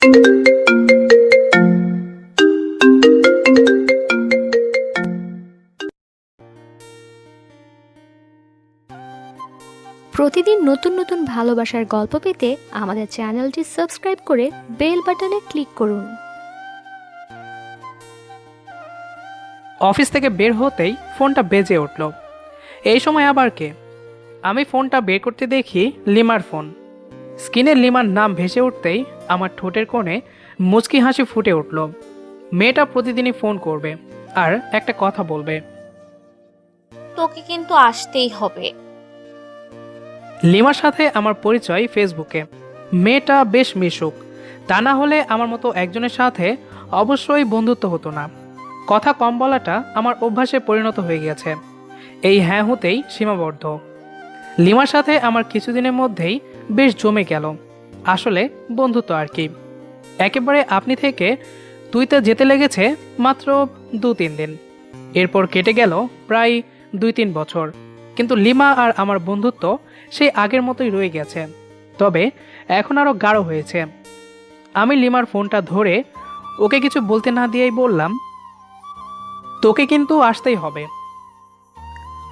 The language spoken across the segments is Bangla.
প্রতিদিন নতুন নতুন ভালোবাসার গল্প পেতে আমাদের চ্যানেলটি সাবস্ক্রাইব করে বেল বাটনে ক্লিক করুন। অফিস থেকে বের হতেই ফোনটা বেজে উঠল। এই সময় আবার কে? আমি ফোনটা বের করতে দেখি লিমার ফোন। স্ক্রিনে লিমার নাম ভেসে উঠতেই আমার ঠোঁটের কোণে মুচকি হাসি ফুটে উঠল। মেয়েটা প্রতিদিনই ফোন করবে আর একটা কথা বলবে। তোকে কিন্তু আসতেই হবে। লিমার সাথে আমার পরিচয় ফেসবুকে। মেয়েটা বেশ মিশুক, তা না হলে আমার মতো একজনের সাথে অবশ্যই বন্ধুত্ব হতো না। কথা কম বলাটা আমার অভ্যাসে পরিণত হয়ে গেছে। এই হ্যাঁ হতেই সীমাবদ্ধ। লিমার সাথে আমার কিছুদিনের মধ্যেই বেশ জমে গেল। আসলে বন্ধুত্ব আর কি। একেবারে আপনি থেকে তুইতে যেতে লেগেছে মাত্র 2-3 দিন। এরপর কেটে গেল প্রায় 2-3 বছর। কিন্তু লিমা আর আমার বন্ধুত্ব সেই আগের মতোই রয়ে গেছে, তবে এখন আরও গাঢ় হয়েছে। আমি লিমার ফোনটা ধরে ওকে কিছু বলতে না দিয়েই বললাম, তোকে কিন্তু আসতেই হবে।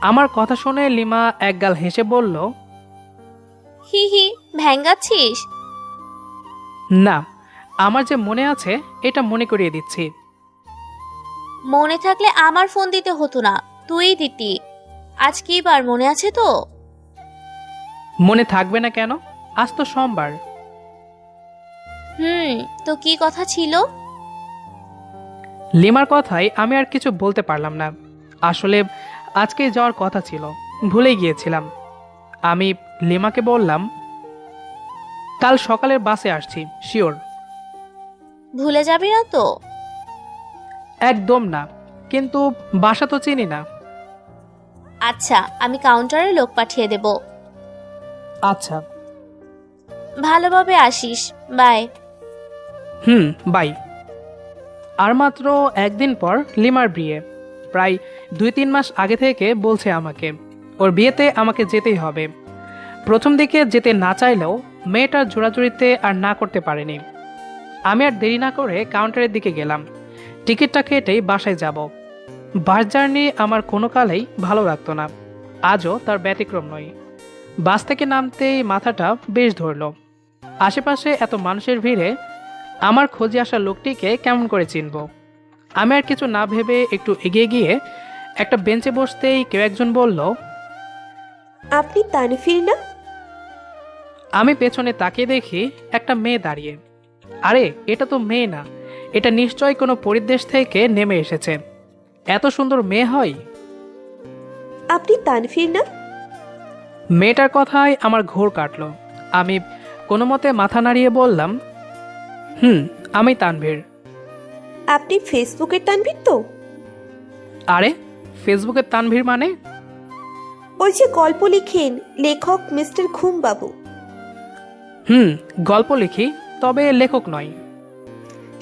আমার কথা শুনে লিমা একগাল হেসে বলল, হি হি, ভ্যাঙ্গাচ্ছিস? না, আমার যে মনে আছে এটা মনে করিয়ে দিচ্ছি। মনে থাকলে আমার ফোন দিতে হতো না, তুই দিতি। আজ কি বার মনে আছে তো? মনে থাকবে না কেন? আজ তো সোমবার। তো কি কথা ছিল? লিমার কথায় আমি আর কিছু বলতে পারলাম না। আসলে আজকে যাওয়ার কথা ছিল, ভুলে গিয়েছিলাম। আমি লিমাকে বললাম, কাল সকালের বাসে আসছি, শিওর। ভুলে যাবি না তো? একদম না, কিন্তু বাসা তো চিনি না। আচ্ছা, আমি কাউন্টারে লোক পাঠিয়ে দেব। আচ্ছা। ভালোভাবে আসিস। বাই। বাই। আর মাত্র একদিন পর লিমার বিয়ে। প্রায় 2-3 মাস আগে থেকে বলছে আমাকে ওর বিয়েতে আমাকে যেতেই হবে। প্রথম দিকে যেতে না চাইলেও মেয়েটার জোড়াজুড়িতে আর না করতে পারেনি। আমি আর দেরি না করে কাউন্টারের দিকে গেলাম। টিকিটটা কেটেই বাসায় যাব। বাস জার্নি আমার কোনো কালেই ভালো লাগতো না, আজও তার ব্যতিক্রম নয়। বাস থেকে নামতেই মাথাটা বেশ ধরল। আশেপাশে এত মানুষের ভিড়ে আমার খোঁজে আসা লোকটিকে কেমন করে চিনব? আমি আর কিছু না ভেবে একটু এগিয়ে গিয়ে একটা বেঞ্চে বসতেই কেউ একজন বলল, আপনি তানভীর না? আমি পেছনে তাকিয়ে দেখি একটা মেয়ে দাঁড়িয়ে। আরে, এটা তো মেয়ে না, এটা নিশ্চয়ই কোনো পরিদেশ থেকে নেমে এসেছে। এত সুন্দর মেয়ে হয়? আপনি তানভীর না? মেয়েটার কথায় আমার ঘোর কাটল। আমি কোনো মতে মাথা নাড়িয়ে বললাম, আমি তানভীর। আপনি ফেসবুকের তানভীর তো? আরে, ফেসবুকের তানভীর মানে? ওই যে গল্প লিখেন, লেখক মিস্টার খুম বাবু। গল্প লিখি, তবে লেখক নয়।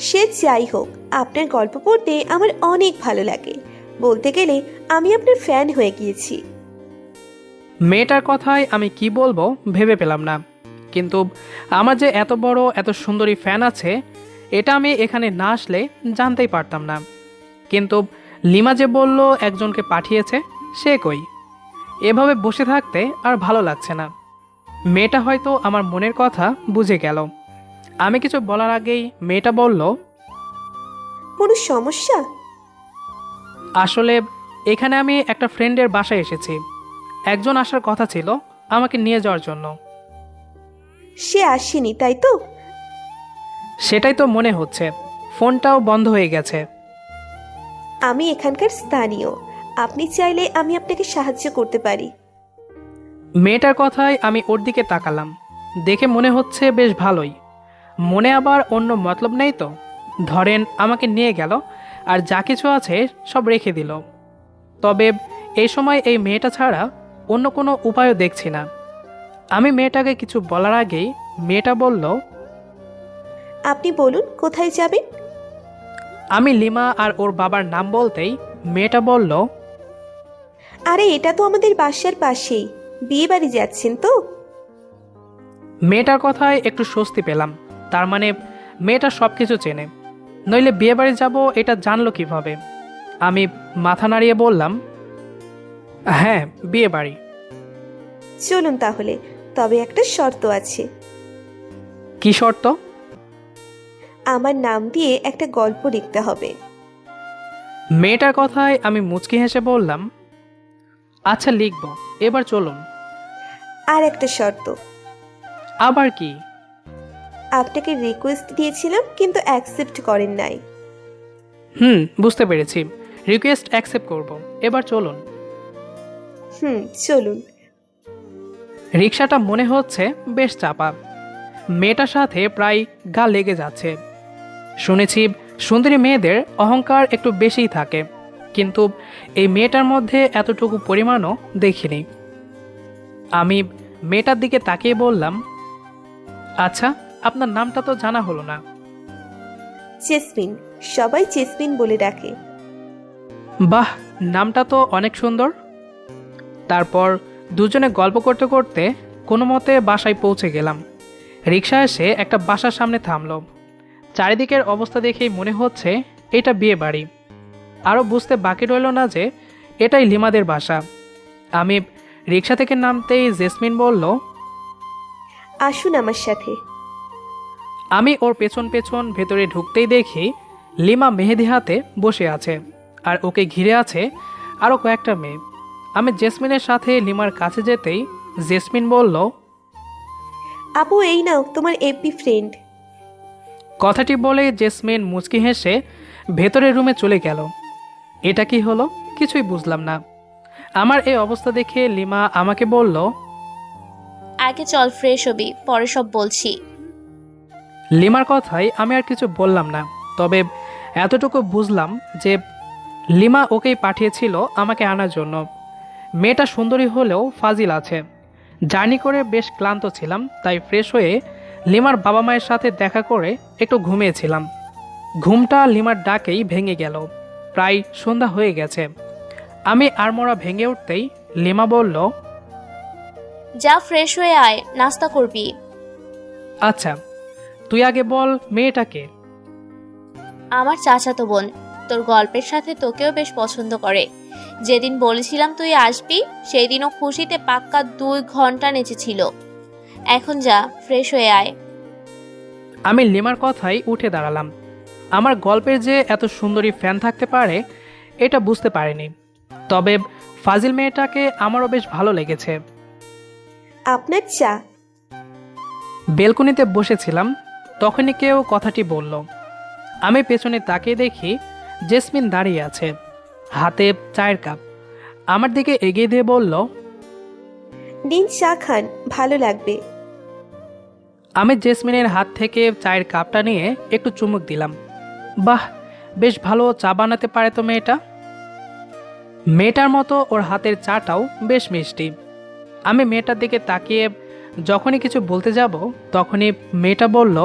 সে যাই হোক, আপনার গল্প পড়তে আমার অনেক ভালো লাগে। বলতে গেলে আমি আপনার ফ্যান হয়ে গিয়েছি। মেয়েটার কথায় আমি কি বলবো ভেবে পেলাম না। কিন্তু আমার যে এত বড় এত সুন্দরী ফ্যান আছে, এটা আমি এখানে না আসলে জানতেই পারতাম না। কিন্তু লিমা যে বলল একজনকে পাঠিয়েছে, সে কই? এভাবে বসে থাকতে আর ভালো লাগছে না। মেয়েটা হয়তো আমার মনের কথা বুঝে গেল। আমি কিছু বলার আগেই মেয়েটা বলল, কোনো সমস্যা? আসলে এখানে আমি একটা ফ্রেন্ডের বাসায় এসেছি। একজন আসার কথা ছিল আমাকে নিয়ে যাওয়ার জন্য। সে আসেনি তাই তো? সেটাই তো মনে হচ্ছে। ফোনটাও বন্ধ হয়ে গেছে। আমি এখানকার স্থানীয়, আপনি চাইলে আমি আপনাকে সাহায্য করতে পারি। মেয়েটার কথায় আমি ওর দিকে তাকালাম। দেখে মনে হচ্ছে বেশ ভালোই। মনে আবার অন্য মতলব নেই তো? ধরেন আমাকে নিয়ে গেল আর যা কিছু আছে সব রেখে দিল। তবে এই সময় এই মেয়েটা ছাড়া অন্য কোনো উপায়ও দেখছি না। আমি মেয়েটাকে কিছু বলার আগেই মেয়েটা বলল, আপনি বলুন কোথায় যাবেন? আমি লিমা আর ওর বাবার নাম বলতেই মেয়েটা বলল, আরে এটা তো আমাদের বাসার পাশেই, বিয়ে বাড়ি যাচ্ছেন তো? মেয়েটার কথায় একটু স্বস্তি পেলাম। তার মানে মেয়েটা সব কিছু চেনে, নইলে বিয়েবাড়ি যাব এটা জানলো কিভাবে? আমি মাথা নাড়িয়ে বললাম, হ্যাঁ বিয়েবাড়ি। চলুন তাহলে, তবে একটা শর্ত আছে। কি শর্ত? আমার নাম দিয়ে একটা গল্প লিখতে হবে। মেয়েটার কথায় আমি মুচকি হেসে বললাম, আচ্ছা লিখব, এবার চলুন। আর একটা শর্ত। আবার কি? আপনাকে রিকোয়েস্ট দিয়েছিলাম কিন্তু অ্যাকসেপ্ট করেন নাই। বুঝতে পেরেছি, রিকোয়েস্ট অ্যাকসেপ্ট করব, এবার চলুন। চলুন। রিক্সাটা মনে হচ্ছে বেশ চাপা, মেয়েটার সাথে প্রায় গা লেগে যাচ্ছে। শুনেছি সুন্দরী মেয়েদের অহংকার একটু বেশিই থাকে, কিন্তু এই মেয়েটার মধ্যে এতটুকু পরিমাণও দেখিনি। আমি মেয়েটার দিকে তাকিয়ে বললাম, আচ্ছা আপনার নামটা তো জানা হলো না। জেসমিন, সবাই জেসমিন বলে ডাকে। বাহ, নামটা তো অনেক সুন্দর। তারপর দুজনে গল্প করতে করতে কোনো মতে বাসায় পৌঁছে গেলাম। রিক্সা এসে একটা বাসার সামনে থামলো। চারিদিকের অবস্থা দেখেই মনে হচ্ছে এটা বিয়ে বাড়ি। আরও বুঝতে বাকি রইল না যে এটাই লিমাদের বাসা। আমি রিক্সা থেকে নামতেই জেসমিন বলল, আসুন আমার সাথে। আমি ওর পেছন পেছন ভেতরে ঢুকতেই দেখি লিমা মেহেদি হাতে বসে আছে, আর ওকে ঘিরে আছে আরও কয়েকটা মেয়ে। আমি জেসমিনের সাথে লিমার কাছে যেতেই জেসমিন বলল, আপু এই নাও তোমার এফবি ফ্রেন্ড। কথাটি বলে জেসমিন মুচকি হেসে ভেতরের রুমে চলে গেল। এটা কি হলো কিছুই বুঝলাম না। আমার এই অবস্থা দেখে লিমা আমাকে বলল, আগে চল ফ্রেশ হবি, পরে সব বলছি। লিমার কথাই আমি আর কিছু বললাম না, তবে এতটুকু বুঝলাম যে লিমা ওকেই পাঠিয়েছিল আমাকে আনার জন্য। মেয়েটা সুন্দরী হলেও ফাজিল আছে। জার্নি করে বেশ ক্লান্ত ছিলাম, তাই ফ্রেশ হয়ে লিমার বাবা মায়ের সাথে দেখা করে একটু ঘুমিয়েছিলাম। ঘুমটা লিমার ডাকেই ভেঙে গেল। প্রায় সন্ধ্যা হয়ে গেছে। আমি আড়মোড়া ভেঙে উঠতেই লিমা বলল, যা ফ্রেশ হয়ে আয়, নাস্তা করবি। আচ্ছা তুই আগে বল মেয়েটাকে। আমার চাচাতো বোন, তোর গল্পের সাথে তোকেও বেশ পছন্দ করে। যেদিন বলেছিলাম তুই আসবি, সেই দিনও খুশিতে পাক্কা 2 ঘন্টা নেচেছিল। এখন যা ফ্রেশ হয়ে আয়। আমি লিমার কথাই উঠে দাঁড়ালাম। আমার গল্পের যে এত সুন্দরী ফ্যান থাকতে পারে এটা বুঝতে পারিনি, তবে ফাজিল মেয়েটাকে আমারও বেশ ভালো লেগেছে। আপনার চা। বেলকনিতে বসেছিলাম, তখনই কেউ কথাটি বলল। আমি পেছনে তাকিয়ে দেখি জেসমিন দাঁড়িয়ে আছে, হাতে চায়ের কাপ। আমার দিকে এগিয়ে দিয়ে বলল, দিন চা খান, ভালো লাগবে। আমি জেসমিনের হাত থেকে চায়ের কাপটা নিয়ে একটু চুমুক দিলাম। বাহ, বেশ ভালো চা বানাতে পারে তো মেয়েটা। মেয়েটার মতো ওর হাতের চাটাও বেশ মিষ্টি। আমি মেয়েটার দিকে তাকিয়ে যখনই কিছু বলতে যাব তখনই মেয়েটা বলল,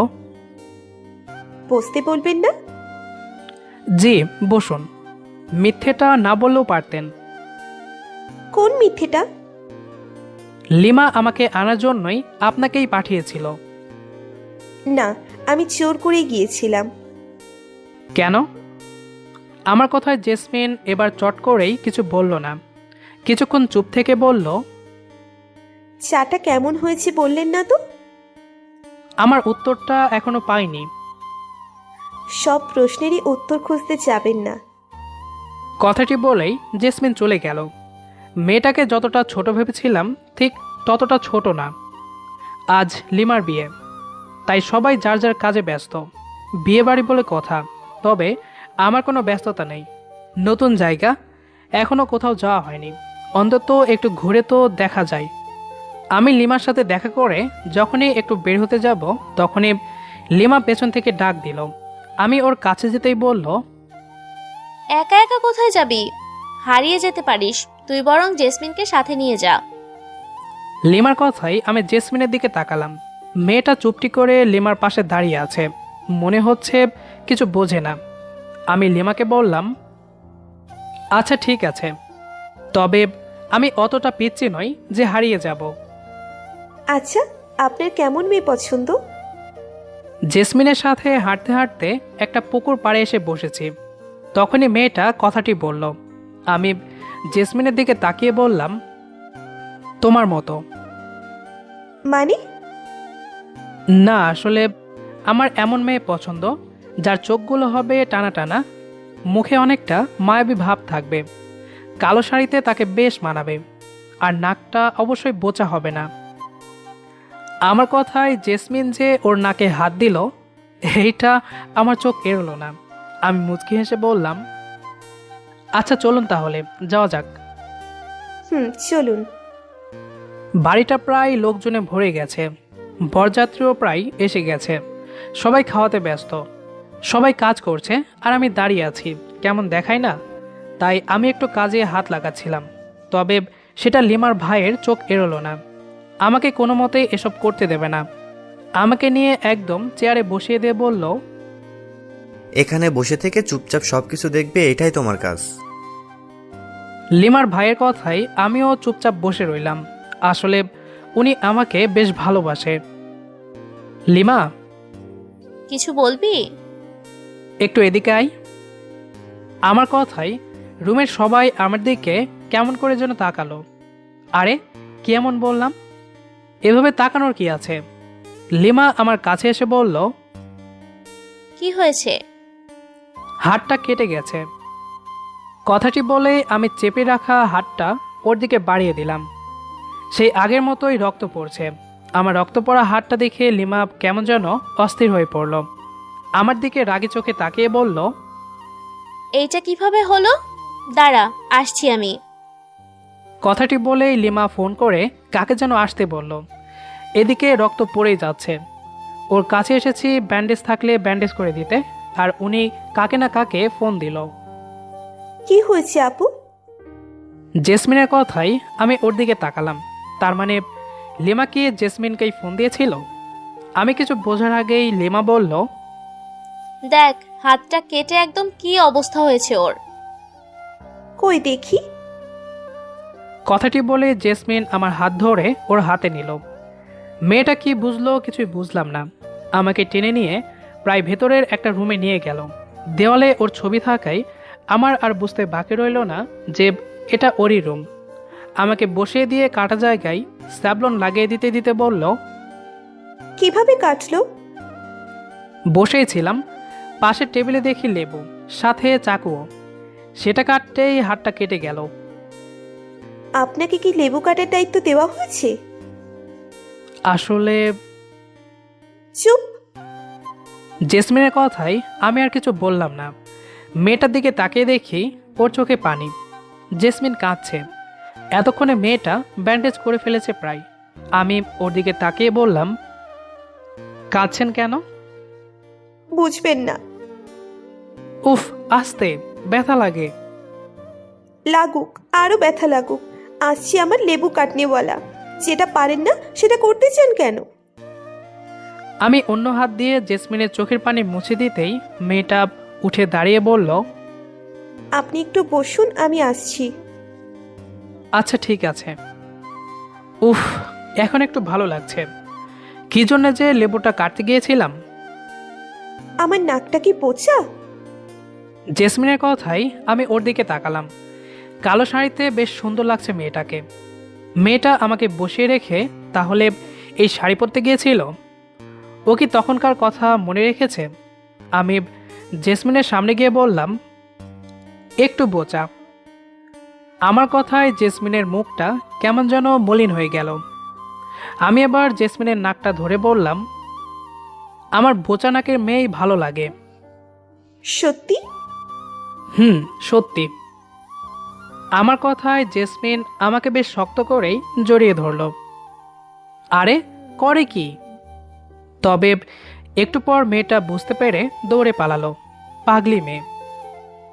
বসতে বলবেন না? জি বসুন। মিথ্যেটা না বললেও পারতেন। কোন মিথ্যেটা? লিমা আমাকে আনার জন্যই আপনাকেই পাঠিয়েছিল। না, আমি জোর করে গিয়েছিলাম। কেন? আমার কথায় জেসমিন এবার চট করেই কিছু বলল না। কিছুক্ষণ চুপ থেকে বলল, চাটা কেমন হয়েছে বললেন না তো? আমার উত্তরটা এখনো পাইনি। সব প্রশ্নেরই উত্তর খুঁজতে যাবেন না। কথাটি বলেই জেসমিন চলে গেল। মেয়েটাকে যতটা ছোট ভেবেছিলাম ঠিক ততটা ছোট না। আজ লিমার বিয়ে, তাই সবাই যার যার কাজে ব্যস্ত। বিয়ে বাড়ি বলে কথা, তবে আমার কোনো ব্যস্ততা নেই। নতুন জায়গা, এখনও কোথাও যাওয়া হয়নি। অন্তত একটু ঘুরে তো দেখা যায়। আমি লিমার সাথে দেখা করে যখনই একটু বের হতে যাব তখনই লিমা পেছন থেকে ডাক দিল। আমি ওর কাছে যেতেই বলল, একা একা কোথায় যাবি? হারিয়ে যেতে পারিস। তুই বরং জেসমিনকে সাথে নিয়ে যা। লিমার কথাই আমি জেসমিনের দিকে তাকালাম। মেয়েটা চুপটি করে লিমার পাশে দাঁড়িয়ে আছে, মনে হচ্ছে কিছু বোঝে না। আমি লিমাকে বললাম, আচ্ছা ঠিক আছে, তবে আমি অতটা পিচ্ছি নই যে হারিয়ে যাব। আচ্ছা, আপনার কেমন মেয়ে পছন্দ? জেসমিনের সাথে হাঁটতে হাঁটতে একটা পুকুর পাড়ে এসে বসেছি। তখনই মেয়েটা কথাটি বলল। আমি জেসমিনের দিকে তাকিয়ে বললাম, তোমার মতো। মানে? না, আসলে আমার এমন মেয়ে পছন্দ যার চোখগুলো হবে টানা টানা, মুখে অনেকটা মায়াবী ভাব থাকবে, কালো শাড়িতে তাকে বেশ মানাবে, আর নাকটা অবশ্যই বোচা হবে না। আমার কথায় জেসমিন যে ওর নাকে হাত দিল, এইটা আমার চোখ এড়োলো না। আমি মুচকি হেসে বললাম, আচ্ছা চলুন তাহলে যাওয়া যাক। চলুন। বাড়িটা প্রায় লোকজনে ভরে গেছে, বরযাত্রীও প্রায় এসে গেছে। সবাই খাওয়াতে ব্যস্ত, সবাই কাজ করছে, আর আমি দাঁড়িয়ে আছি, কেমন দেখায় না? তাই আমি একটু কাজে হাত লাগাচ্ছিলাম। তবে সেটা লিমার ভাইয়ের চোখ এড়োলো না। আমাকে কোনো মতেই এসব করতে দেবে না। আমাকে নিয়ে একদম চেয়ারে বসিয়ে দিয়ে বলল, এখানে বসে থেকে চুপচাপ সবকিছু দেখবে, এটাই তোমার কাজ। লিমার ভাইয়ের কথাই আমিও চুপচাপ বসে রইলাম। আসলে উনি আমাকে বেশ ভালোবাসে। লিমা, কিছু বলবি? একটু এদিকে আয়। আমার কথাই রুমের সবাই আমার দিকে কেমন করে যেন তাকালো। আরে কি এমন বললাম? এভাবে তাকানোর কি আছে? লিমা আমার কাছে এসে বলল, কি হয়েছে? হাতটা কেটে গেছে। কথাটি বলে আমি চেপে রাখা হাতটা ওর দিকে বাড়িয়ে দিলাম। সেই আগের মতোই রক্ত পড়ছে। আমার রক্ত পড়া হাতটা দেখে লিমা কেমন যেন অস্থির হয়ে পড়ল। আমার দিকে রাগী চোখে তাকিয়ে বলল, এইটা কিভাবে হলো? দাঁড়া, আসছি আমি। কথাটি বলেই লিমা ফোন করে কাকে যেন আসতে বলল। এদিকে রক্ত পড়েই যাচ্ছে। ওর কাছে এসেছি ব্যান্ডেজ থাকলে ব্যান্ডেজ করে দিতে, আর উনি কাকে না কাকে ফোন দিল। কি হয়েছে আপু? জেসমিনের কথাই আমি ওর দিকে তাকালাম। তার মানে লিমা কি জেসমিনকেই ফোন দিয়েছিল? আমি কিছু বোঝার আগেই লিমা বলল, দেখ, হাতটা কেটে একদম কি অবস্থা হয়েছে ওর। কই দেখি। কথাটি বলে জেসমিন আমার হাত ধরে ওর হাতে নিল। মেয়েটা কি বুঝলো কিছুই বুঝলাম না। আমাকে টেনে নিয়ে প্রায় ভেতরের একটা রুমে নিয়ে গেল। দেওয়ালে ওর ছবি থাকায় আমার আর বুঝতে বাকি রইল না যে এটা ওরই রুম। আমাকে বসিয়ে দিয়ে কাটা জায়গায় স্যাবলন লাগিয়ে দিতে দিতে বলল, কিভাবে কাটলো? বসেই ছিলাম, পাশের টেবিলে দেখি লেবু, সাথে চাকুও। সেটা কাটতেই হাতটা কেটে গেল। আপনাকে কি লেবু কাটার দায়িত্ব দেওয়া হয়েছে? আসলে চুপ। জেসমিনের কথাই আমি আর কিছু বললাম না। মেয়েটার দিকে তাকিয়ে দেখি ওর চোখে পানি। জেসমিন কাঁদছে। এতক্ষণে মেয়েটা ব্যান্ডেজ করে ফেলেছে প্রায়। আমি ওর দিকে তাকিয়ে বললাম, কাঁদছেন কেন? বুঝবেন না। উফ, আস্তে, ব্যথা লাগে। লাগুক, আরো ব্যথা লাগুক। আসছি আমার লেবু কাটনেওয়ালা। যেটা পারেন না সেটা করতে চান কেন? আমি অন্য হাত দিয়ে জেসমিনের চোখের পানি মুছে দিতেই মেয়েটা উঠে দাঁড়িয়ে বলল, আপনি একটু বসুন, আমি আসছি। আচ্ছা ঠিক আছে। উফ, এখন একটু ভালো লাগছে। কি জন্য যে লেবুটা কাটতে গিয়েছিলাম। আমার নাকটা কি পোচা? জেসমিনের কথাই আমি ওর দিকে তাকালাম। কালো শাড়িতে বেশ সুন্দর লাগছে মেয়েটাকে। মেয়েটা আমাকে বসিয়ে রেখে তাহলে এই শাড়ি পরতে গিয়েছিল? ও কি তখনকার কথা মনে রেখেছে? আমি জেসমিনের সামনে গিয়ে বললাম, একটু বোচা। আমার কথায় জেসমিনের মুখটা কেমন যেন মলিন হয়ে গেল। আমি এবার জেসমিনের নাকটা ধরে বললাম, আমার বোচা নাকের মেয়েই ভালো লাগে। সত্যি? সত্যি। আমার কথায় জেসমিন আমাকে বেশ শক্ত করেই জড়িয়ে ধরল। আরে করে কি? তবে একটু পর মেয়েটা বুঝতে পেরে দৌড়ে পালালো। পাগলি মেয়ে।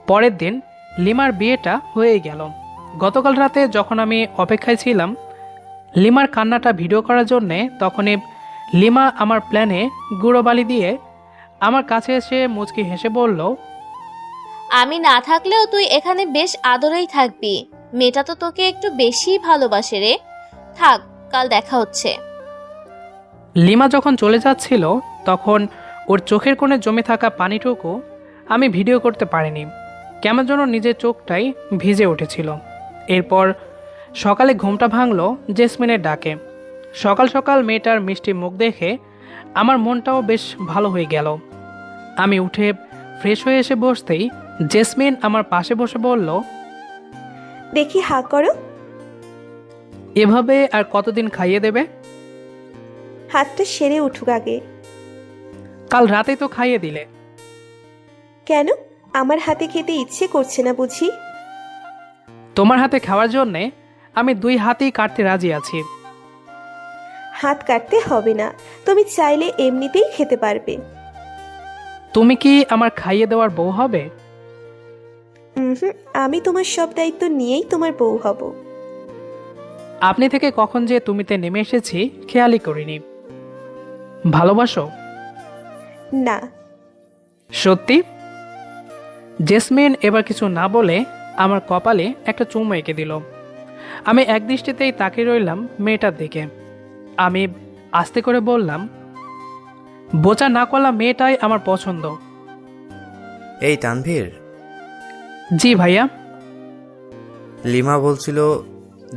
পরের দিন লিমার বিয়েটা হয়ে গেল। গতকাল রাতে যখন আমি অপেক্ষায় ছিলাম লিমার কান্নাটা ভিডিও করার জন্যে, তখনই লিমা আমার প্ল্যানে গুঁড়োবালি দিয়ে আমার কাছে এসে মুচকি হেসে বলল, আমি না থাকলেও তুই এখানে বেশ আদরেই থাকবি। মেয়েটা তো তোকে একটু বেশি ভালোবাসে রে। থাক, কাল দেখা হচ্ছে। লিমা যখন চলে যাচ্ছিল তখন ওর চোখের কোণে জমে থাকা পানিটুকু আমি ভিডিও করতে পারিনি। কেমন যেন নিজের চোখটাই ভিজে উঠেছিল। এরপর সকালে ঘুমটা ভাঙল জেসমিনের ডাকে। সকাল সকাল মেয়েটার মিষ্টি মুখ দেখে আমার মনটাও বেশ ভালো হয়ে গেল। আমি উঠে ফ্রেশ হয়ে এসে বসতেই জেসমিন আমার পাশে বসে বলল, দেখি হা করো। এভাবে আর কতদিন খাইয়ে দেবে? হাতটা সেরে উঠুক আগে। কাল রাতে তো খাইয়ে দিলে। কেন, আমার হাতে খেতে ইচ্ছে করছে না বুঝি? তোমার হাতে খাওয়ার জন্যে আমি 2 হাতেই কাটতে রাজি আছি। হাত কাটতে হবে না, তুমি চাইলে এমনিতেই খেতে পারবে। তুমি কি আমার খাইয়ে দেওয়ার বউ হবে? হুম, আমি তোমার সব দায়িত্ব নিয়েই তোমার বউ হব। আপনি থেকে কখন যে তুমিতে নেমে এসেছি খেয়ালই করিনি। ভালোবাসো? না। সত্যি? জেসমিন এবার কিছু না বলে আমার কপালে একটা চুমু এঁকে দিল। আমি একদৃষ্টিতেই তাকিয়ে রইলাম মেয়েটার দিকে। আমি আস্তে করে বললাম, বোচা না কলা মেয়েটাই আমার পছন্দ। এই তানভীর, জি ভাইয়া। লিমা বলছিল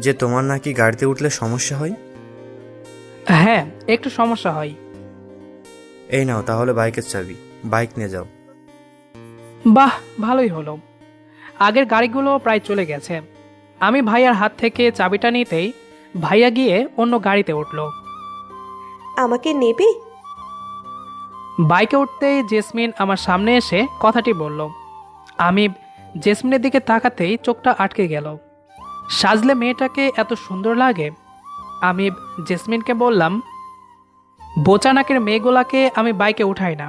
যে তোমার নাকি গাড়িতে উঠলে সমস্যা হয়। হ্যাঁ, একটু সমস্যা হয়। এই নাও তাহলে বাইকের চাবি, বাইক নিয়ে যাও। বাহ, ভালোই হলো। আগের গাড়িগুলো প্রায় চলে গেছে। আমি ভাইয়ার হাত থেকে চাবিটা নিতেই ভাইয়া গিয়ে অন্য গাড়িতে উঠল। আমাকে নেবে? বাইকে উঠতেই জেসমিন আমার সামনে এসে কথাটি বলল। আমি জেসমিনের দিকে তাকাতেই চোখটা আটকে গেল। সাজলে মেয়েটাকে এত সুন্দর লাগে। আমি জেসমিনকে বললাম, বোচানাকের মেয়েগুলাকে আমি বাইকে উঠাই না।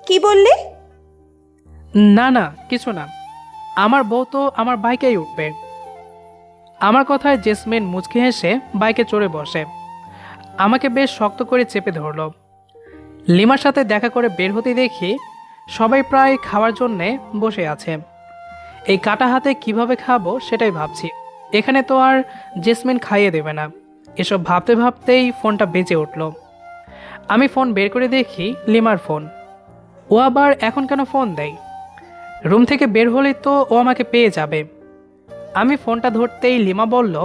কি বললে? না না, কিছু না। আমার বউ তো আমার বাইকেই উঠবে। আমার কথায় জেসমিন মুচকি হেসে বাইকে চড়ে বসে আমাকে বেশ শক্ত করে চেপে ধরল। লিমার সাথে দেখা করে বের হতে দেখি সবাই প্রায় খাওয়ার জন্যে বসে আছে। এই কাটা হাতে কিভাবে খাবো সেটাই ভাবছি। এখানে তো আর জেসমিন খাইয়ে দেবে না। এসব ভাবতে ভাবতেই ফোনটা বেজে উঠল। আমি ফোন বের করে দেখি লিমার ফোন। ও আবার এখন কেন ফোন দেয়? রুম থেকে বের হলেই তো ও আমাকে পেয়ে যাবে। আমি ফোনটা ধরতেই লিমা বলল,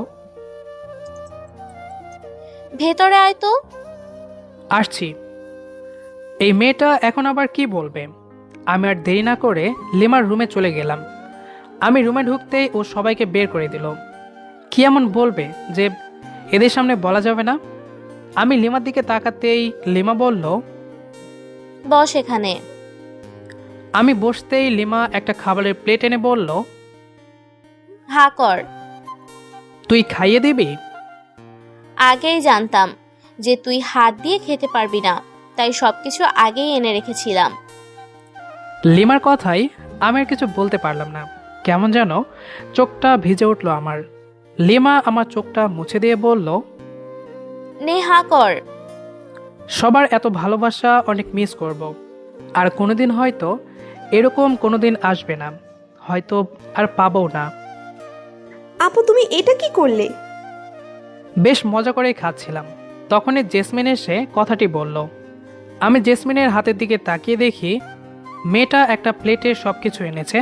ভেতরে আয় তো। আসছি। এই মেয়েটা এখন আবার কি বলবে? আমি আর দেরি না করে লিমার রুমে চলে গেলাম। আমি রুমে ঢুকতেই ও সবাইকে বের করে দিল। কি এমন বলবে যে এদের সামনে বলা যাবে না? আমি লিমার দিকে তাকাতেই লিমা বলল, বস এখানে। আমি বসতেই লিমা একটা খাবারের প্লেট এনে বলল, হা কর। তুই খাইয়ে দিবি? আগেই জানতাম যে তুই হাত দিয়ে খেতে পারবি না, তাই সবকিছু আগেই এনে রেখেছিলাম। লিমার কথাই আমি আর কিছু বলতে পারলাম না। কেমন যেন চোখটা ভিজে উঠল আমার। লিমা আমার চোখটা মুছে দিয়ে বলল, নে হা কর। সবার এত ভালোবাসা অনেক মিস করব। আর কোনোদিন হয়তো এরকম কোনোদিন আসবে না, হয়তো আর পাবো না। আপু তুমি এটা কি করলে? বেশ মজা করেই খাচ্ছিলাম, তখনই জেসমিন এসে কথাটি বলল। আমি জেসমিনের হাতের দিকে তাকিয়ে দেখি মেয়েটা একটা প্লেটে সব কিছু এনেছে,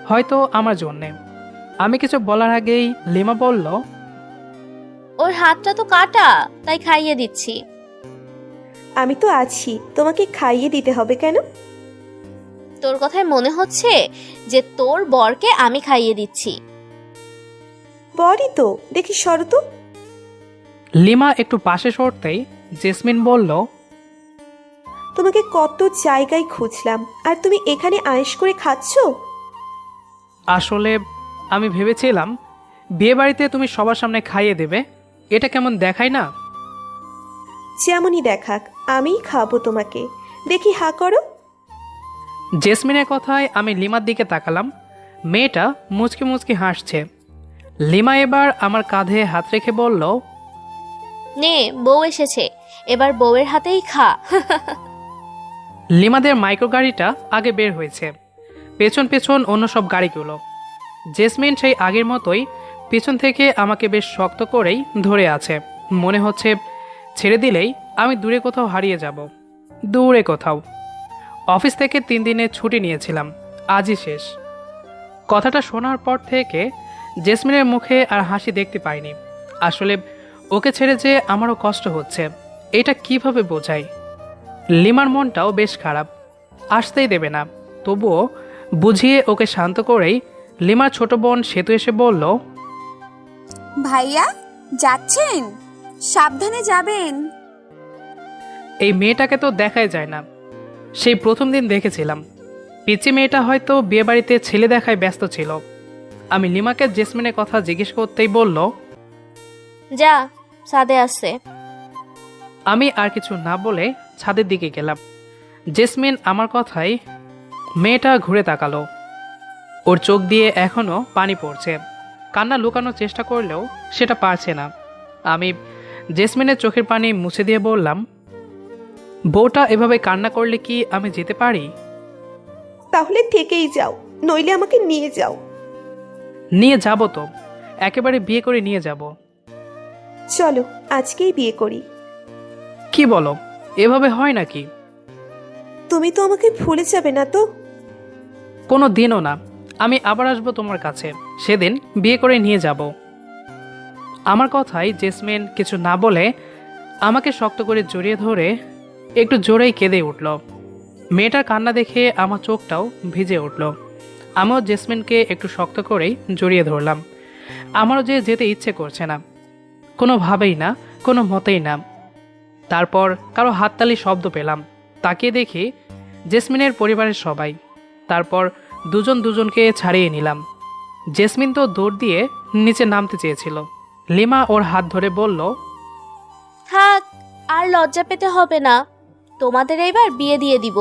হয়তো আমার জন্যে। আমি কিছু বলার আগেই লিমা বলল, ওর হাতটা তো কাটা, তাই খাইয়ে দিচ্ছি। আমি তো আছি, তোমাকে খাইয়ে দিতে হবে কেন? তোর কথায় মনে হচ্ছে যে তোর বরকে আমি খাইয়ে দিচ্ছি। বরই তো, দেখি সরো তো। লিমা একটু পাশে সরতেই জেসমিন বলল, তোমাকে কত জায়গায় খুঁজলাম, আর তুমি এখানে আয়েশ করে খাচ্ছ? আসলে আমি ভেবেছিলাম বিয়েবাড়িতে তুমি সবার সামনে খাইয়ে দেবে, এটা কেমন দেখায় না? যেমনই দেখাক, আমিই খাবো তোমাকে। দেখি হা করো। জেসমিনের কথায় আমি লিমার দিকে তাকালাম। মেয়েটা মুচকি মুচকি হাসছে। লিমা এবার আমার কাঁধে হাত রেখে বলল, নে, বউ এসেছে, এবার বউয়ের হাতেই খা। লিমাদের মাইক্রো গাড়িটা আগে বের হয়েছে, পেছন পেছন অন্য সব গাড়িগুলো। জেসমিন সেই আগের মতোই পিছন থেকে আমাকে বেশ শক্ত করেই ধরে আছে। মনে হচ্ছে ছেড়ে দিলেই আমি দূরে কোথাও হারিয়ে যাব। দূরে কোথাও। অফিস থেকে 3 দিনের ছুটি নিয়েছিলাম, আজই শেষ। কথাটা শোনার পর থেকে জেসমিনের মুখে আর হাসি দেখতে পাইনি। আসলে ওকে ছেড়ে যে আমারও কষ্ট হচ্ছে, এটা কিভাবে বোঝাই। লিমার মনটাও বেশ খারাপ, আসতেই দেবে না। তবুও বুঝিয়ে ওকে শান্ত করেই লিমার ছোট বোন সেতু এসে বলল, ভাইয়া যাচ্ছেন? সাবধানে যাবেন। এই মেয়েটাকে তো দেখাই যায় না, সেই প্রথম দিন দেখেছিলাম। পিচি মেয়েটা হয়তো বিয়েবাড়িতে ছেলে দেখায় ব্যস্ত ছিল। আমি লিমাকে জেসমিনের কথা জিজ্ঞেস করতেই বলল, যা, ছাদে আসছে। আমি আর কিছু না বলে ছাদের দিকে গেলাম। জেসমিন আমার কথায় মেয়েটা ঘুরে তাকালো। ওর চোখ দিয়ে এখনো পানি পড়ছে। কান্না লুকানোর চেষ্টা করলেও সেটা পারছে না। আমি জেসমিনের চোখের পানি মুছে দিয়ে বললাম, বউটা এভাবে কান্না করলে কি আমি যেতে পারি? তাহলে থেকেই যাও, নইলে আমাকে নিয়ে যাও। নিয়ে যাব তো, একেবারে বিয়ে করে নিয়ে যাব। চলো আজকেই বিয়ে করি। কি বলো, এভাবে হয় নাকি? তুমি তো আমাকে ভুলে যাবে না তো? কোনো দিনও না। আমি আবার আসবো তোমার কাছে, সেদিন বিয়ে করে নিয়ে যাব। আমার কথায় জেসমিন কিছু না বলে আমাকে শক্ত করে জড়িয়ে ধরে একটু জোরেই কেঁদে উঠল। মেয়েটার কান্না দেখে আমার চোখটাও ভিজে উঠল। আমিও জেসমিনকে একটু শক্ত করেই জড়িয়ে ধরলাম। আমারও যে যেতে ইচ্ছে করছে না, কোনোভাবেই না, কোনো মতেই না। তারপর কারো হাততালি শব্দ পেলাম। তাকিয়ে দেখি জেসমিনের পরিবারের সবাই। তারপর দুজন দুজনকে ছাড়িয়ে নিলাম। জেসমিন তো দৌড় দিয়ে নিচে নামতে চেয়েছিল। লিমা ওর হাত ধরে বলল, থাক, আর লজ্জা পেতে হবে না, তোমাদের এবার বিয়ে দিয়ে দিব।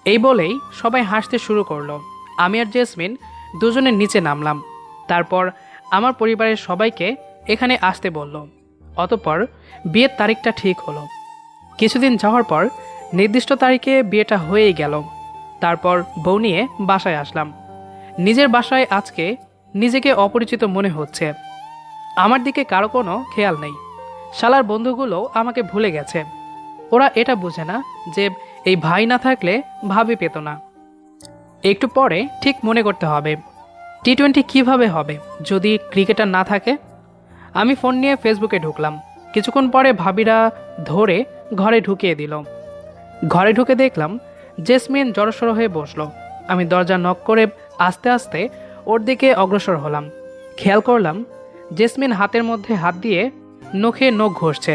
এই বলেই সবাই হাসতে শুরু করলো। আমি আর জেসমিন দুজনের নিচে নামলাম। তারপর আমার পরিবারের সবাইকে এখানে আসতে বলল। অতঃপর বিয়ের তারিখটা ঠিক হলো। কিছুদিন যাওয়ার পর নির্দিষ্ট তারিখে বিয়েটা হয়েই গেল। তারপর বউ নিয়ে বাসায় আসলাম। নিজের বাসায় আজকে নিজেকে অপরিচিত মনে হচ্ছে। আমার দিকে কারো কোনো খেয়াল নেই। শালার বন্ধুগুলো আমাকে ভুলে গেছে। ওরা এটা বোঝে না যে এই ভাই না থাকলে ভাবি পেত না। একটু পরে ঠিক মনে করতে হবে টি-20 কিভাবে হবে যদি ক্রিকেটার না থাকে। আমি ফোন নিয়ে ফেসবুকে ঢুকলাম। কিছুক্ষণ পরে ভাবিরা ধরে ঘরে ঢুকিয়ে দিল। ঘরে ঢুকে দেখলাম জেসমিন জড়সড় হয়ে বসলো। আমি দরজা নক করে আস্তে আস্তে ওর দিকে অগ্রসর হলাম। খেয়াল করলাম জেসমিন হাতের মধ্যে হাত দিয়ে নখে নখ ঘষছে।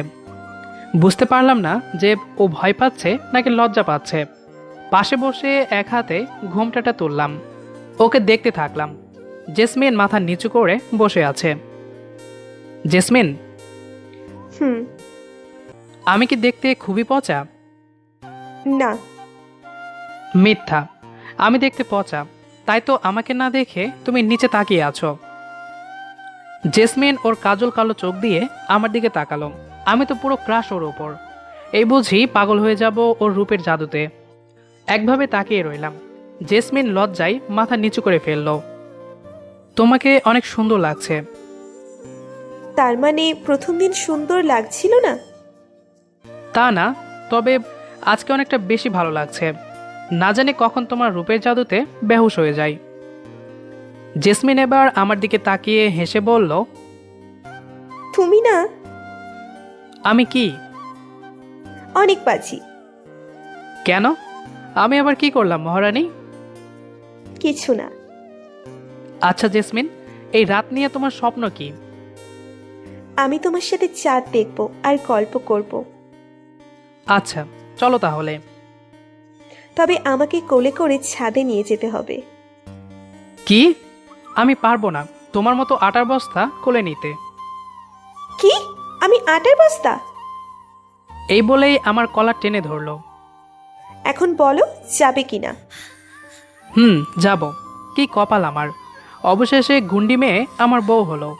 বুঝতে পারলাম না যে ও ভয় পাচ্ছে নাকি লজ্জা পাচ্ছে। পাশে বসে এক হাতে ঘোমটাটা তুললাম। ওকে দেখতে থাকলাম। জেসমিন মাথা নিচু করে বসে আছে। জেসমিন, হুম। আমি কি দেখতে খুবই পচা? না। মিথ্যা, আমি দেখতে পচা। তাই তো আমাকে না দেখে তুমি নিচে তাকিয়ে আছো। জেসমিন ওর কাজল কালো চোখ দিয়ে আমার দিকে তাকালো। আমি তো পুরো ক্রাশ ওর ওপর। এই বুঝি পাগল হয়ে যাব ওর রূপের জাদুতে। একভাবে তাকিয়ে রইলাম। জেসমিন লজ্জায় মাথা নিচু করে ফেলল। তোমাকে অনেক সুন্দর লাগছে। তার মানে প্রথম দিন সুন্দর লাগছিল না? তা না, তবে আজকে অনেকটা বেশি ভালো লাগছে। না জানি কখন তোমার রূপের জাদুতে বেহুশ হয়ে যায়। জেসমিন এবার আমার দিকে তাকিয়ে হেসে বলল, তুমি না? আমি কি? অনেক বাজি। কেন? আমি আবার কি করলাম মহারানী? কিছু না। আচ্ছা জেসমিন, এই রাত নিয়ে তোমার স্বপ্ন কি? আমি তোমার সাথে চাঁদ দেখব আর গল্প করব। আচ্ছা চলো তাহলে। তবে আমাকে কোলে করে ছাদে নিয়ে যেতে হবে। কি? আমি পারবো না তোমার মতো আটার বস্তা কোলে নিতে। কি? আমি আটার বস্তা? এই বলেই আমার কলার টেনে ধরলো। এখন বলো যাবে কিনা? যাব। কি কপাল আমার, অবশেষে গুন্ডি মেয়ে আমার বউ হলো।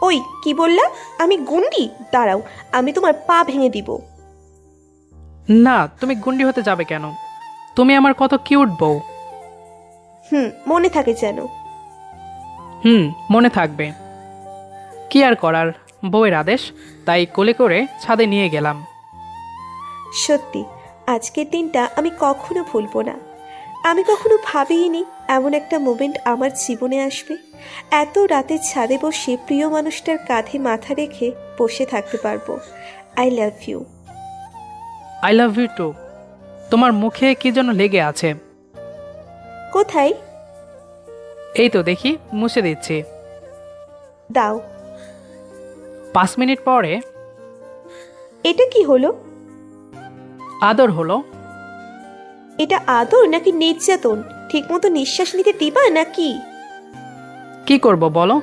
ওই কি বললা? আমি গুন্ডি? দাঁড়াও, আমি তোমার পা ভেঙে দিব। না, তুমি গুন্ডি হতে যাবে কেন? তুমি আমার কত কিউট বউ। মনে থাকে যেন। মনে থাকবে। কি আর করার, বউয়ের আদেশ, তাই কোলে করে ছাদে নিয়ে গেলাম। সত্যি আজকের দিনটা আমি কখনো ভুলবো না। আমি কখনো ভাবিনি এমন একটা মোমেন্ট আমার জীবনে আসবে। এত রাতে ছাদে বসে প্রিয় মানুষটার কাঁধে মাথা রেখে বসে থাকতে পারবো। I love you. I love you too. তোমার মুখে কি যেন লেগে আছে। কোথায়? এই তো দেখি, মুছে দিচ্ছি। দাও। 5 মিনিট পরে এটা কি হলো? আদর হলো। এটা আদর নাকি নির্যাতন? ঠিকমতো নিঃশ্বাস নিতে দিবা নাকি? কি করব বলো?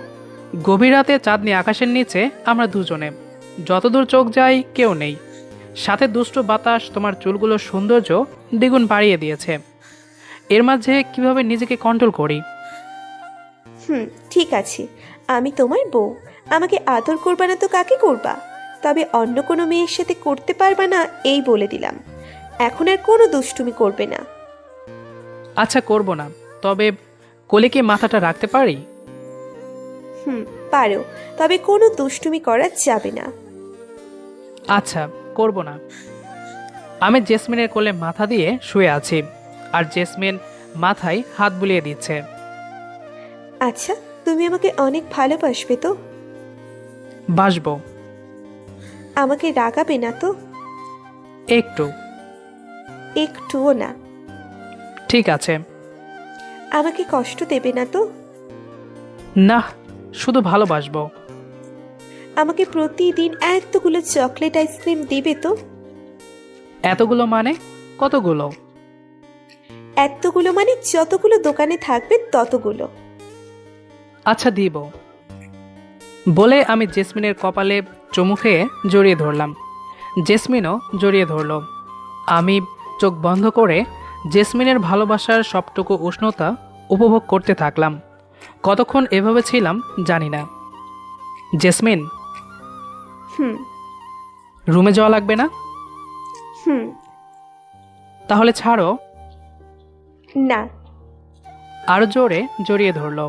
গভীর রাতে চাঁদনি আকাশের নিচে আমরা দুজনে, যতদূর চোখ যায় কেউ নেই। সাথে দুষ্টু বাতাস তোমার চুলগুলোর সৌন্দর্য দ্বিগুণ বাড়িয়ে দিয়েছে। এর মাঝে কিভাবে নিজেকে কন্ট্রোল করি? ঠিক আছে, আমি তোমার বউ। আমাকে আদর করবা না তো কাকে করবা? তবে অন্য কোনো মেয়ের সাথে করতে পারবা না এই বলে দিলাম। এখন আর কোনো দুষ্টুমি করবে না। আচ্ছা, করব না। তবে কোলে কি মাথাটা রাখতে পারি? পারো, তবে কোনো দুষ্টুমি করা যাবে না। আচ্ছা, করব না। আমি জেসমিনের কোলে মাথা দিয়ে শুয়ে আছি, আর জেসমিন মাথায় হাত বুলিয়ে দিচ্ছে। আচ্ছা, তুমি আমাকে অনেক ভালোবাসবে তো? বাসবো। আমাকে রাগাবে না তো? একটু। একটুও না? ঠিক আছে। আমাকে কষ্ট দেবে না তো? না, শুধু ভালোবাসবো। আমাকে প্রতিদিন এতগুলো চকলেট আইসক্রিম দিবে তো? এতগুলো মানে কতগুলো? এতগুলো মানে যতগুলো দোকানে থাকবে ততগুলো। আচ্ছা, দিব। বলে আমি জেসমিনের কপালে চুমু খেয়ে জড়িয়ে ধরলাম। জেসমিনও জড়িয়ে ধরল। আমি চোখ বন্ধ করে জেসমিনের ভালোবাসার সবটুকু উষ্ণতা উপভোগ করতে থাকলাম। কতক্ষণ এভাবে ছিলাম জানি না। জেসমিন, রুমে যাওয়া লাগবে না? তাহলে ছাড়ো। না। আরো জোরে জড়িয়ে ধরল।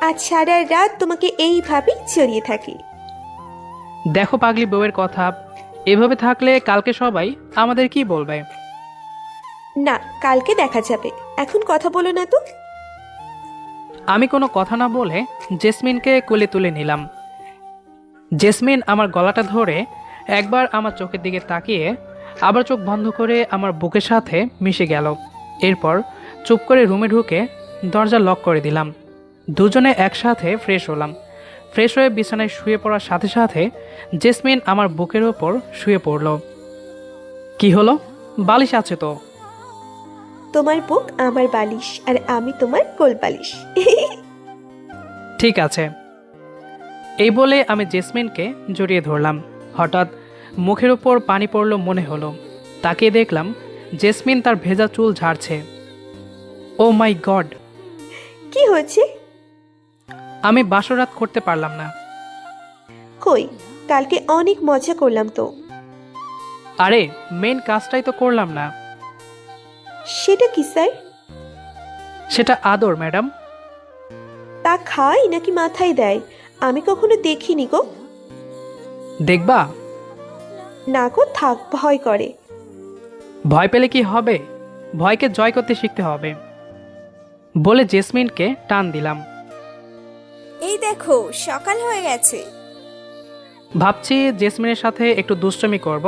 আজ সারা রাত তোমাকে এইভাবেই জড়িয়ে থাকি। দেখো পাগলি বউয়ের কথা, এভাবে থাকলে কালকে সবাই আমাদের কি বলবে? না, কালকে দেখা যাবে, এখন কথা বলো না তো। আমি কোনো কথা না বলে জেসমিনকে কোলে তুলে নিলাম। জেসমিন আমার গলাটা ধরে একবার আমার চোখের দিকে তাকিয়ে আবার চোখ বন্ধ করে আমার বুকের সাথে মিশে গেল। এরপর চুপ করে রুমে ঢুকে দরজা লক করে দিলাম। দুজনে একসাথে ফ্রেশ হলাম। ফ্রেশ হয়ে বিছানায় শুয়ে পড়ার সাথে সাথে জেসমিন আমার বুকের ওপর শুয়ে পড়ল। কি হলো? বালিশ আছে তো? তোমার বুক আমার বালিশ, আর আমি তোমার কোল বালিশ। ঠিক আছে। এই বলে আমি জেসমিনকে জড়িয়ে ধরলাম। হঠাৎ মুখের উপর পানি পড়ল মনে হলো। তাকিয়ে দেখলাম জেসমিন তার ভেজা চুল ঝাড়ছে। ও মাই গড! কি হয়েছে? আমি বাসরাত করতে পারলাম না। কই, কালকে অনেক মজা করলাম তো। আরে, মেন কাজটাই তো করলাম না। সেটা কি স্যার? সেটা আদর ম্যাডাম। তা খাই নাকি মাথায় দেয়? আমি কখনো দেখিনি গো। দেখবা? না গো, থাক, ভয় করে। ভয় পেলে কি হবে? ভয়কে জয় করতে শিখতে হবে। বলে জেসমিনকে টান দিলাম। এই দেখো, সকাল হয়ে গেছে। ভাবছি জেসমিনের সাথে একটু দুষ্টমি করব,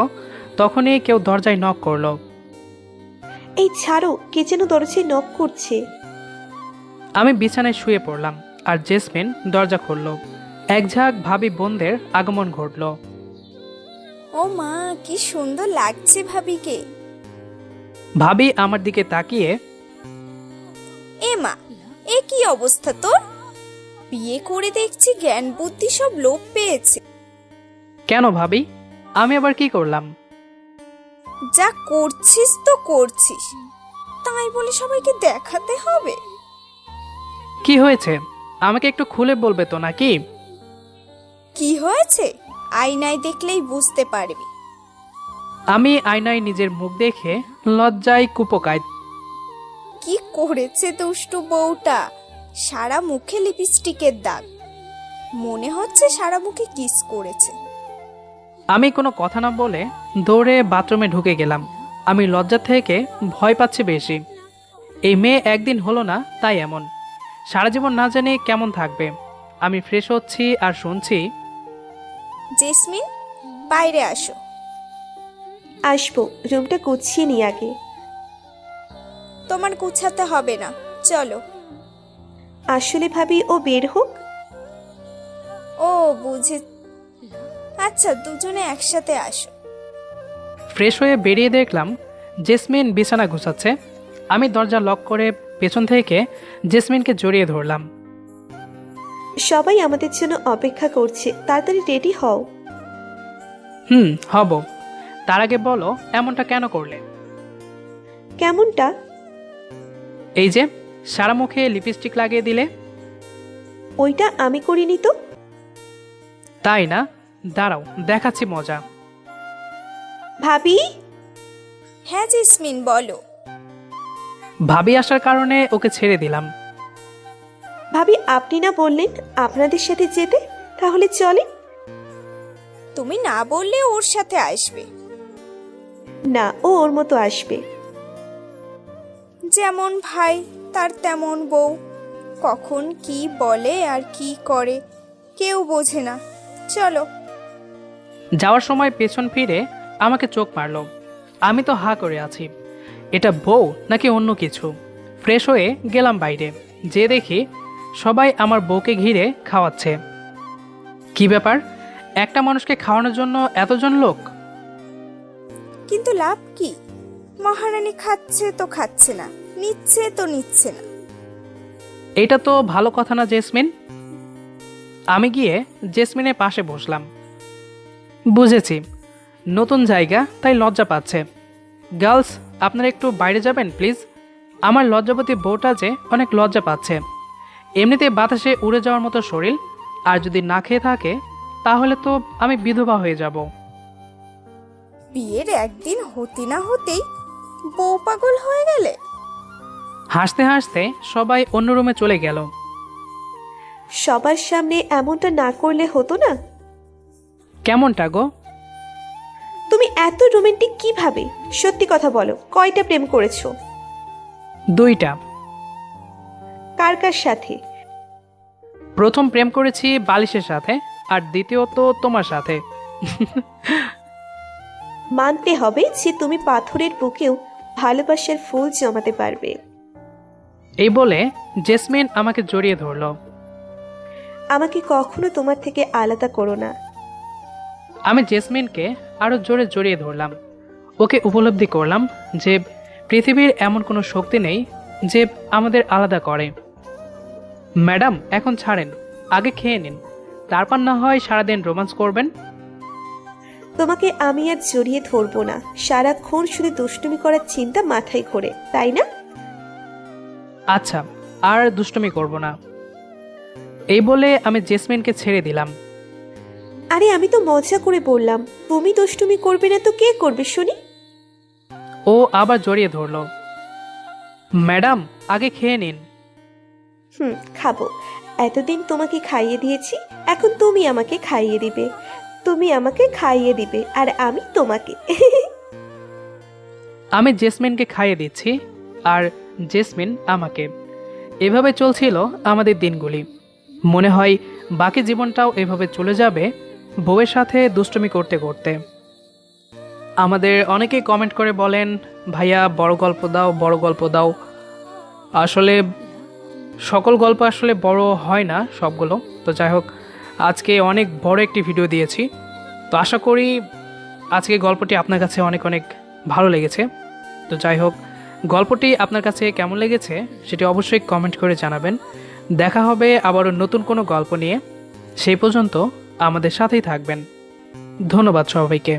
তখনই কেউ দরজায় নক করলো। এই ছাড়ো, কে যেন দরজায় নক করছে। আমি বিছানায় শুয়ে পড়লাম, আর জেসমিন দরজা খুলল। এক ঝাঁক ভাবি বোনদের আগমন ঘটল। ও মা, কি সুন্দর লাগছে ভাবিকে। ভাবি আমার দিকে তাকিয়ে, এ মা, এ কি অবস্থা তোর? বিয়ে করে দেখছি জ্ঞান বুদ্ধি সব লোপ পেয়েছে। কেন ভাবি? আমি আবার কি করলাম? যা করছিস তো করছিস, তাই বলে সবাইকে দেখাতে হবে? কি হয়েছে আমাকে একটু খুলে বলবে তো নাকি? কি হয়েছে আয়নায় দেখলেই বুঝতে পারবি। আমি আয়নায় নিজের মুখ দেখে লজ্জায় কুপোকায়। কি করেছে দুষ্টু বউটা, সারা মুখে লিপস্টিকের দাগ। মনে হচ্ছে সারা মুখে কিস করেছে। আমি কোনো কথা না বলে দৌড়ে বাথরুমে ঢুকে গেলাম। আমি লজ্জা থেকে ভয় পাচ্ছি বেশি। এই মেয়ে একদিন হলো না তাই এমন, সারা জীবন না জানি কেমন থাকবে। আমি ফ্রেশ হচ্ছি আর শুনছি, জেসমিন, বাইরে আসো। আসবো, রুমটা গুছিয়ে নিই আগে। তোমার গুছাতে হবে না, চলো। আসলে ভাবি ও বের হোক। ও বুঝে, আচ্ছা দুজনে একসাথে আসো। ফ্রেশ হয়ে বেরিয়ে দেখলাম জেসমিন বিছানা গুছাচ্ছে। আমি দরজা লক করে পেছন থেকে জেসমিনকে জড়িয়ে ধরলাম। সবাই আমাদের জন্য অপেক্ষা করছে, তাড়াতাড়ি রেডি হও। হব। তার আগে বলো এমনটা কেন করলে? কেমনটা? এই যে সারা মুখে লিপস্টিক লাগিয়ে দিলে। ওইটা আমি করিনি তো। তাই না? দাঁড়াও দেখাচ্ছি মজা। ভাবি। হ্যাঁ জেসমিন, বলো। ভাবি আসার কারণে ওকে ছেড়ে দিলাম। ভাবি আপনি না বললেন আপনাদের সাথে যেতে, তাহলে চলেন। তুমি না বললে ওর সাথে আসবে। না, ও ওর মতো আসবে। যেমন ভাই তার তেমন বউ, কখন কি বলে আর কি করে কেউ বোঝে না। চলো। যাওয়ার সময় পেছন ফিরে আমাকে চোখ মারলো। আমি তো হা করে আছি, এটা বউ নাকি অন্য কিছু। ফ্রেশ হয়ে গেলাম বাইরে, যে দেখি সবাই আমার বউকে ঘিরে খাওয়াচ্ছে। কি ব্যাপার, একটা মানুষকে খাওয়ানোর জন্য এতজন লোক? কিন্তু লাভ কি? মহারানী খাচ্ছে তো খাচ্ছে না, নিচ্ছে তো নিচ্ছে না। এটা তো ভালো কথা না জেসমিন। আমি গিয়ে জেসমিনের পাশে বসলাম। বুঝেছি, নতুন জায়গা তাই লজ্জা পাচ্ছে। গার্লস, আপনারা একটু বাইরে যাবেন প্লিজ। আমার লজ্জাবতী বউটা যে অনেক লজ্জা পাচ্ছে। এমনিতে বাতাসে উড়ে যাওয়ার মতো শরীর, আর যদি না খেয়ে থাকে তাহলে তো আমি বিধবা হয়ে যাব। বিয়ের একদিন হতে না হতেই বউ পাগল হয়ে গেলে। হাসতে হাসতে সবাই অন্য রুমে চলে গেল। সবার সামনে এমনটা না করলে হতো না? কেমনটা গো? তুমি এত রোমান্টিক কিভাবে? সত্যি কথা বলো, কয়টা প্রেম করেছো? 2টা। কার কার সাথে? প্রথম প্রেম করেছি বালিশের সাথে, আর দ্বিতীয়ত তোমার সাথে। মানতে হবে যে তুমি পাথরের বুকেও ভালোবাসার ফুল জমাতে পারবে। এই বলে জেসমিন আমাকে জড়িয়ে ধরলো। আমাকে কখনো তোমার থেকে আলাদা করো না। আমি জেসমিনকে আরো জোরে জড়িয়ে ধরলাম। ওকে উপলব্ধি করলাম যে পৃথিবীর এমন কোনো শক্তি নেই যে আমাদের আলাদা করে। ম্যাডাম এখন ছাড়েন, আগে খেয়ে নিন, তারপর না হয় সারাদিন রোমান্স করবেন। তোমাকে আমি আর জড়িয়ে ধরবো না, সারাক্ষণ শুধু দুষ্টুমি করার চিন্তা মাথায় ঘোরে, তাই না? আচ্ছা, আর দুষ্টুমি করব না। এই বলে আমি জেসমিনকে ছেড়ে দিলাম। আরে আমি তো মজা করে বললাম, তুমি দুষ্টুমি করবে না তো কে করবে শুনি? ও আবার জড়িয়ে ধরলো। ম্যাডাম আগে খেয়ে নিন। খাবো। এতদিন তোমাকে খাইয়ে দিয়েছি, এখন তুমি আমাকে খাইয়ে দিবে। তুমি আমাকে খাইয়ে দিবে আর আমি তোমাকে। আমি জেসমিনকে খাইয়ে দিচ্ছি আর জেসমিন আমাকে। এভাবে চলছিল আমাদের দিনগুলি। মনে হয় বাকি জীবনটাও এভাবে চলে যাবে, বউয়ের সাথে দুষ্টুমি করতে করতে। আমাদের অনেকেই কমেন্ট করে বলেন, ভাইয়া বড় গল্প দাও, বড় গল্প দাও। আসলে সকল গল্প আসলে বড় হয় না সবগুলো। তো যাই হোক, আজকে অনেক বড় একটি ভিডিও দিয়েছি। তো আশা করি আজকে গল্পটি আপনার কাছে অনেক অনেক ভালো লেগেছে। তো যাই হোক, গল্পটি আপনার কাছে কেমন লেগেছে সেটি অবশ্যই কমেন্ট করে জানাবেন। দেখা হবে আবারও নতুন কোনো গল্প নিয়ে। সেই পর্যন্ত আমাদের সাথেই থাকবেন। ধন্যবাদ সবাইকে।